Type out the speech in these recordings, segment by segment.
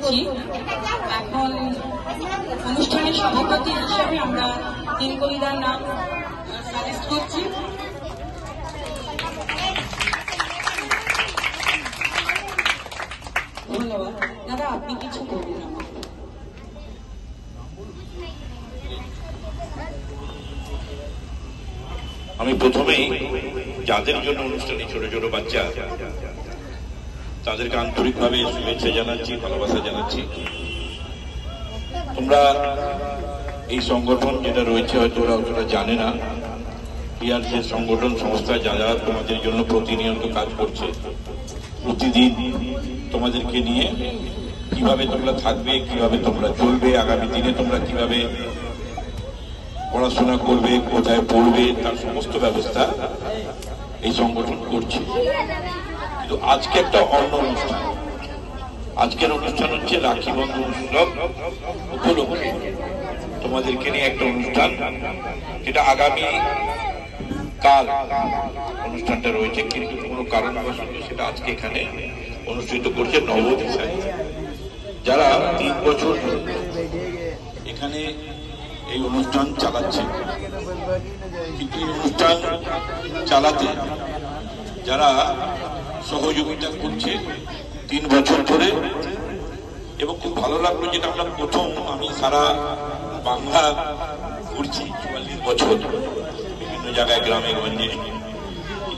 করছি। এখন অনুষ্ঠানের সভাপতি হিসেবে আমরা দিনকলিদার নাম সাজেস্ট করছি। ধন্যবাদ দাদা, আপনি কিছু বলুন। আমি প্রথমেই যাদের জন্য অনুষ্ঠানে ছোট ছোট বাচ্চা তাদেরকে আন্তরিকভাবে শুভেচ্ছা জানাচ্ছি, ভালোবাসা জানাচ্ছি। তোমরা এই সংগঠন যেটা রয়েছে হয়তো ওরা অতটা জানে না, পিআরসি সংগঠন সংস্থা যারা তোমাদের জন্য প্রতিনিয়ত কাজ করছে, প্রতিদিন তোমাদেরকে নিয়ে কিভাবে তোমরা থাকবে, কিভাবে তোমরা চলবে, আগামী দিনে তোমরা কিভাবে পড়াশোনা করবে, কোথায় পড়বে, তার সমস্ত ব্যবস্থা এই সংগঠন করছে। কিন্তু আজকে একটা অন্য অনুষ্ঠান, আজকের অনুষ্ঠান হচ্ছে রাখি বন্ধন উৎসব উপলক্ষে তোমাদেরকে নিয়ে একটা অনুষ্ঠান, যেটা আগামী কাল অনুষ্ঠানটা রয়েছে, কিন্তু কোনো কারণবশত সেটা আজকে এখানে অনুষ্ঠিত করছে নবদিশায়, যারা 3 বছর এখানে এই অনুষ্ঠান চালাচ্ছে। কিন্তু এই অনুষ্ঠান চালাতে যারা সহযোগিতা করছে 3 বছর ধরে, এবং খুব ভালো লাগলো যেটা আমরা প্রথম, আমি সারা বাংলা ঘুরছি 44 বছর, বিভিন্ন জায়গায় গ্রামে গঞ্জে,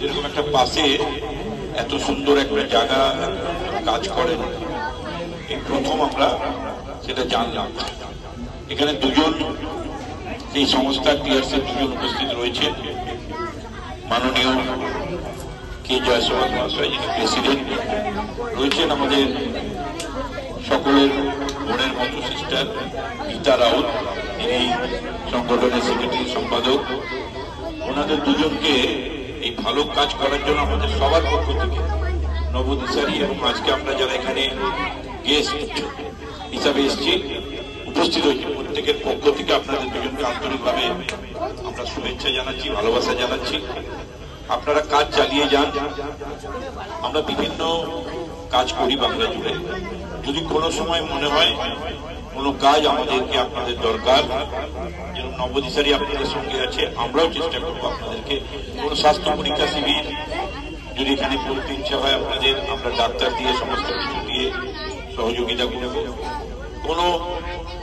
এরকম একটা পাশে এত সুন্দর একটা জায়গা কাজ করেন, এই প্রথম আমরা সেটা জানলাম। এখানে দুজন এই সংস্থার টিআরসির দুজন উপস্থিত রয়েছে, মাননীয় কে জয়সওয়াল মহাশয় যিনি প্রেসিডেন্ট, রয়েছেন আমাদের সকলের বোনের মতো সিস্টার গীতা রাউত, তিনি সংগঠনের সেক্রেটারি সম্পাদক। ওনাদের দুজনকে এই ভালো কাজ করার জন্য আমাদের সবার পক্ষ থেকে নবদিশারি এবং আজকে আমরা যারা এখানে গেস্ট হিসাবে এসেছি উপস্থিত হয়েছে, প্রত্যেকের পক্ষ থেকে আপনাদের দুজনকে আন্তরিকভাবে আমরা শুভেচ্ছা জানাচ্ছি, ভালোবাসা জানাচ্ছি। আপনারা কাজ চালিয়ে যান। আমরা বিভিন্ন কাজ করি বাংলা জুড়ে, যদি কোনো সময় মনে হয় কোনো কাজ আমাদেরকে আপনাদের দরকার, যেরকম নবদিশারি আপনাদের সঙ্গে আছে, আমরাও চেষ্টা করবো আপনাদেরকে কোনো স্বাস্থ্য পরীক্ষা শিবির যদি এখানে করতে ইচ্ছা হয় আপনাদের, আমরা ডাক্তার দিয়ে সমস্ত কিছু দিয়ে সহযোগিতা করব। কোনো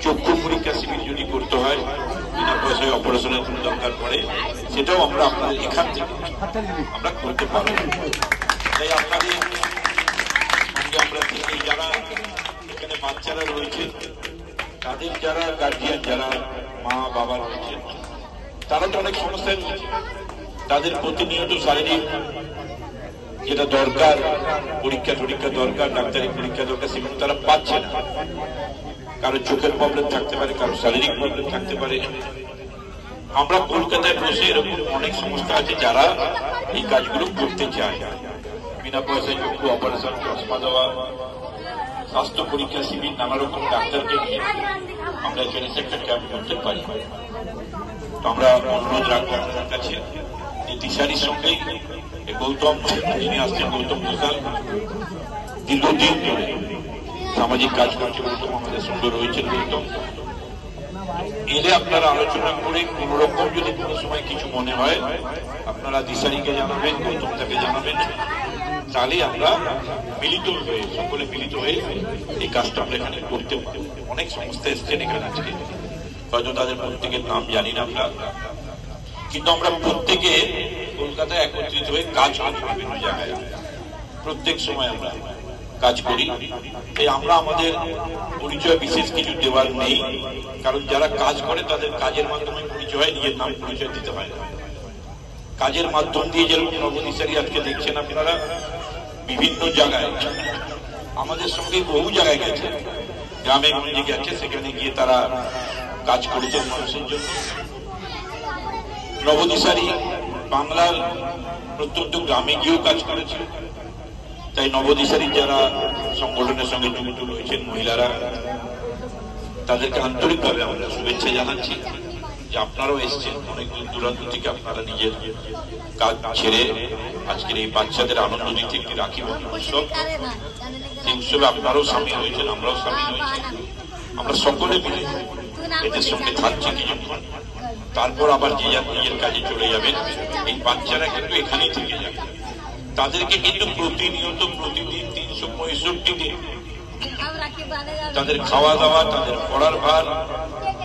চক্ষু পরীক্ষা শিবির যদি করতে হয়, বিনা পয়সায় অপারেশনের কোনো দরকার পড়ে, সেটাও আমরা আপনাদের এখান থেকে আমরা করতে পারবো। তাই আপনাদের সঙ্গে আমরা থেকে যারা এখানে বাচ্চারা রয়েছে, তাদের যারা গার্জিয়ান, যারা মা বাবা রয়েছে, তারা তো অনেক সমস্যায় রয়েছে, তাদের প্রতিনিয়ত শারীরিক যেটা দরকার, পরীক্ষা টরীক্ষা দরকার, ডাক্তারি পরীক্ষা দরকার, সেগুলো তারা পাচ্ছে না। কারো চোখের প্রবলেম থাকতে পারে, কারো শারীরিক প্রবলেম থাকতে পারে। আমরা কলকাতায় বসে এরকম অনেক সংস্থা আছে যারা এই কাজগুলো করতে চায়, বিনা পয়সায় চক্ষু অপারেশন, চশমা দেওয়া, স্বাস্থ্য পরীক্ষা শিবির, নানা রকম ডাক্তারকে নিয়ে আমরা এখানে একটা ক্যাম্প করতে পারি। তো আমরা অনুরোধ রাখবো আপনাদের কাছে যে দিশারির সঙ্গেই গৌতম যিনি আসছেন, গৌতম ঘোষাল দীর্ঘদিন ধরে সামাজিক কাজ করছে, গৌতম আমাদের সঙ্গে রয়েছেন। গৌতম এলে আপনারা আলোচনা করে কোন রকম যদি কোনো সময় কিছু মনে হয় আপনারা দিশারিকে জানাবেন, গৌতমটাকে জানাবেন, তাহলে আমরা মিলিত হয়ে, সকলে মিলিত হয়ে এই কাজটা আমরা এখানে করতে পারি। অনেক সংস্থা এসছেন এখানে আজকে, হয়তো তাদের প্রত্যেকের নাম জানি না আমরা, কিন্তু আমরা প্রত্যেকে কলকাতায় একত্রিত হয়ে কাজ করি বিভিন্ন জায়গায়, প্রত্যেক সময় আমরা কাজ করি। তাই আমরা আমাদের পরিচয় বিশেষ কিছু দেওয়ার নেই, কারণ যারা কাজ করে তাদের কাজের মাধ্যমে পরিচয় হয়, নিজের নাম পরিচয় দিতে হয় না। কাজের মাধ্যম দিয়ে যেরকম নবদিশারি আজকে দেখছেন আপনারা বিভিন্ন জায়গায়, আমাদের সঙ্গে বহু জায়গায় গেছে, গ্রামে গঞ্জে গেছে, সেখানে গিয়ে তারা কাজ করেছেন মানুষের জন্য। নবদিশারি বাংলার প্রত্যন্ত গ্রামে গিয়েও কাজ করেছে। তাই নবদিশারি যারা সংগঠনের সঙ্গে যুক্ত রয়েছেন মহিলারা, তাদেরকে আন্তরিকভাবে আমরা শুভেচ্ছা জানাচ্ছি যে আপনারাও এসছেন অনেক দূর দূরান্ত থেকে, আপনারা নিজের কাজ ছেড়ে আজকের এই বাচ্চাদের আনন্দ দিতে একটি রাখি বন্ধন উৎসব এই উৎসবে আপনারাও সামিল হয়েছেন, আমরাও সামিল হয়েছি। আমরা সকলে মিলে এদের সঙ্গে থাকছি কিছুক্ষণ, তারপর আবার যে যার নিজের কাজে চলে যাবেন। এই বাচ্চারা কিন্তু এখানেই থেকে যাবে, তাদেরকে কিন্তু প্রতিনিয়ত প্রতিদিন 365 দিন তাদের খাওয়া দাওয়া, তাদের পড়ার ভার,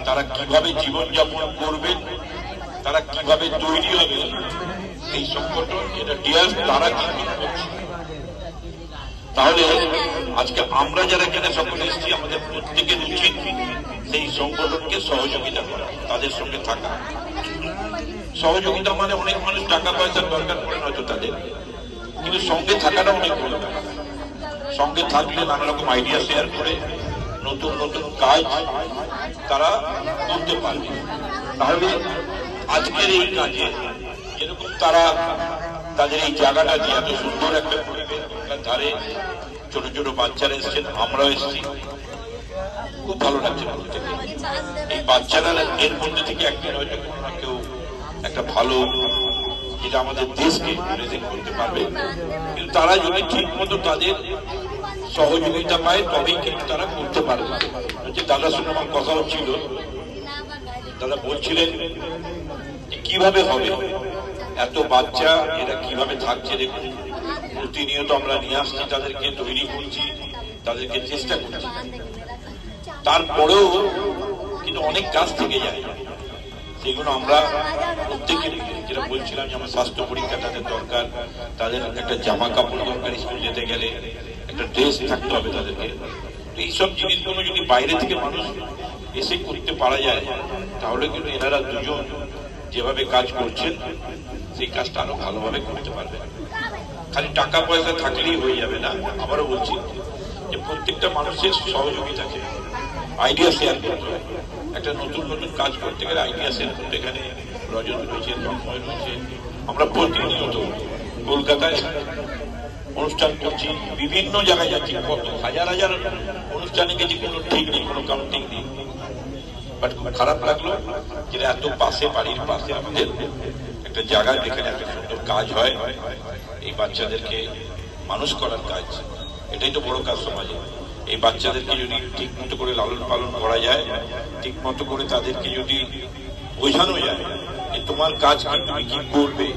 তারা কিভাবে জীবনযাপন করবেন, তারা কিভাবে তৈরি হবে, এই সংগঠন এটা ডিয়ার তারা কিন্তু করছে। তাহলে আজকে আমরা যারা এখানে সকলে এসেছি, আমাদের প্রত্যেকের উচিত সেই সংগঠনকে সহযোগিতা করা, তাদের সঙ্গে থাকা। সহযোগিতা মানে অনেক মানুষ টাকা পয়সার দরকার পড়ে হয়তো তাদের, কিন্তু সঙ্গে থাকাটা অনেক বড় ব্যাপার। সঙ্গে থাকলে নানা রকম আইডিয়া শেয়ার করে নতুন নতুন কাজ তারা করতে পারবে। তাহলে আজকের এই কাজে যেরকম তারা তাদের এই জায়গাটা দিয়ে এত সুন্দর একটা পরিবেশ, ধারে ছোট ছোট বাচ্চারা এসেছেন, আমরাও এসেছি, খুব ভালো লাগছে বলতে। এই বাচ্চারা এর মধ্যে থেকে একদিন হয়তো কোনো না কেউ একটা ভালো, যেটা আমাদের দেশকে প্রেজেন্ট করতে পারবে। কিন্তু তারা যদি ঠিক মতো তাদের সহযোগিতা পায় তবেই কিন্তু তারা করতে পারবে। হচ্ছে দাদার সঙ্গে আমার কথা হচ্ছিল, দাদা বলছিলেন কিভাবে হবে এত বাচ্চা, এরা কিভাবে থাকছে। দেখুন প্রতিনিয়ত আমরা নিয়ে আসছি, তাদেরকে তৈরি করছি, তাদেরকে চেষ্টা করছি, তারপরেও কিন্তু অনেক কাজ থেকে যায়। সেগুলো আমরা প্রত্যেকে যেটা বলছিলাম যে আমার স্বাস্থ্য পরীক্ষা তাদের দরকার, তাদের একটা জামা কাপড় দরকার, স্কুল যেতে গেলে একটা ড্রেস থাকতে হবে তাদেরকে। এইসব জিনিসগুলো যদি বাইরে থেকে মানুষ এসে করতে পারা যায়, তাহলে কিন্তু এনারা দুজন যেভাবে কাজ করছেন সেই কাজটা আরো ভালোভাবে করতে পারবে। খালি টাকা পয়সা থাকলেই হয়ে যাবে না। আবারও বলছি যে প্রত্যেকটা মানুষের সহযোগিতাকে আইডিয়া শেয়ার করতে হয়। একটা নতুন নতুন কাজ করতে গেলে আইডিয়া শেয়ার করতে, এখানে রজত রয়েছে, তন্ময় রয়েছে, আমরা প্রতিনিয়ত কলকাতায় অনুষ্ঠান করছি, বিভিন্ন জায়গায় যাচ্ছি, কত হাজার হাজার অনুষ্ঠানে গেছি, কোনো ঠিক নেই, কোনো কাউন্টিং নেই। বাট খুব খারাপ লাগলো যে এত পাশে, বাড়ির পাশে আমাদের একটা জায়গা যেখানে একটা সুন্দর কাজ হয়, এই বাচ্চাদেরকে মানুষ করার কাজ, এটাই তো বড় কাজ সমাজে। এই বাচ্চাদেরকে যদি ঠিক মতো করে লালন পালন করা যায়, ঠিক মতো করে তাদেরকে যদি বোঝানো যায় যে তোমার কাজ কি, তুমি কি করবে,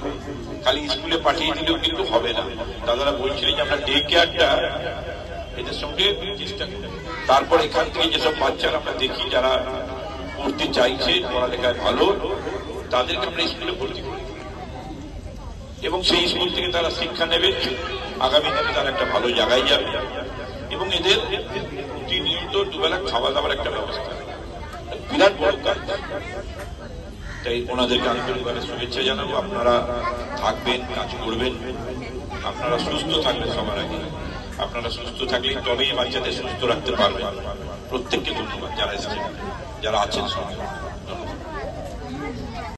খালি স্কুলে পাঠিয়ে দিলেও কিন্তু হবে না। দাদারা বলছিলেন যে আমরা ডে কেয়ারটা এদের সঙ্গে চেষ্টা করি। তারপর এখান থেকে যেসব বাচ্চারা আমরা দেখি যারা পড়তে চাইছে, পড়ালেখায় ভালো, তাদেরকে আমরা স্কুলে ভর্তি করি এবং সেই স্কুল থেকে তারা শিক্ষা নেবে, আগামী দিনে তারা একটা ভালো জায়গায় যাবে এবং এদের প্রতিনিয়ত দুবেলা খাওয়া দাওয়ার একটা ব্যবস্থা, বিরাট বড় কাজ। তাই ওনাদেরকে আন্তরিকভাবে শুভেচ্ছা জানাবো। আপনারা থাকবেন, কাজ করবেন, আপনারা সুস্থ থাকবেন। সবার আগে আপনারা সুস্থ থাকলেই তবেই বাচ্চাদের সুস্থ রাখতে পারবেন। প্রত্যেককে ধন্যবাদ যারা এসেছেন, যারা আছেন সবাই ধন্যবাদ।